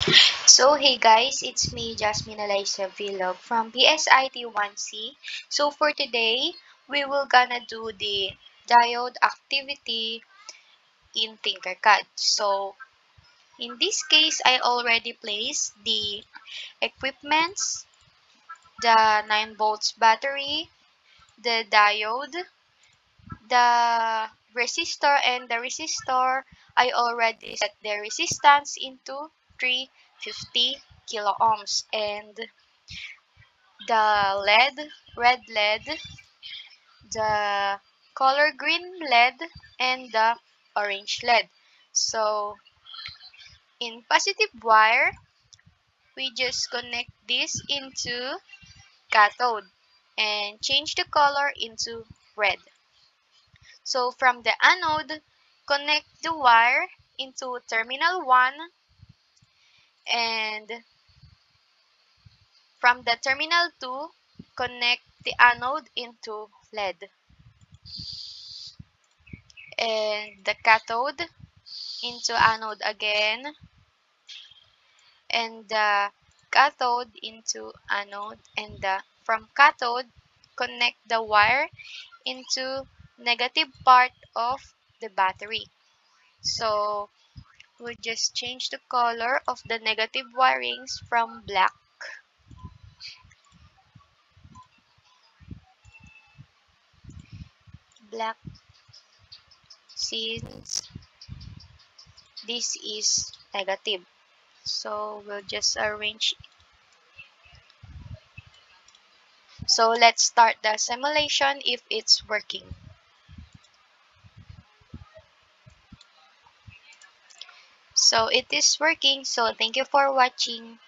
So hey guys, it's me Jasmine Eliza Vlog from BSIT1C. So for today, we will gonna do the diode activity in Tinkercad. So in this case, I already placed the equipments, the 9 volts battery, the diode, the resistor, and the resistor. I already set the resistance into 350 kilo ohms, and the red LED, the color green LED, and the orange LED. So in positive wire, we just connect this into cathode and change the color into red. So from the anode, connect the wire into terminal 1, and from the terminal 2, connect the anode into LED, and the cathode into anode again, and the cathode into anode, and from cathode connect the wire into negative part of the battery. So we'll just change the color of the negative wirings from black, since this is negative. So we'll just arrange. So let's start the simulation if it's working. So it is working. So thank you for watching.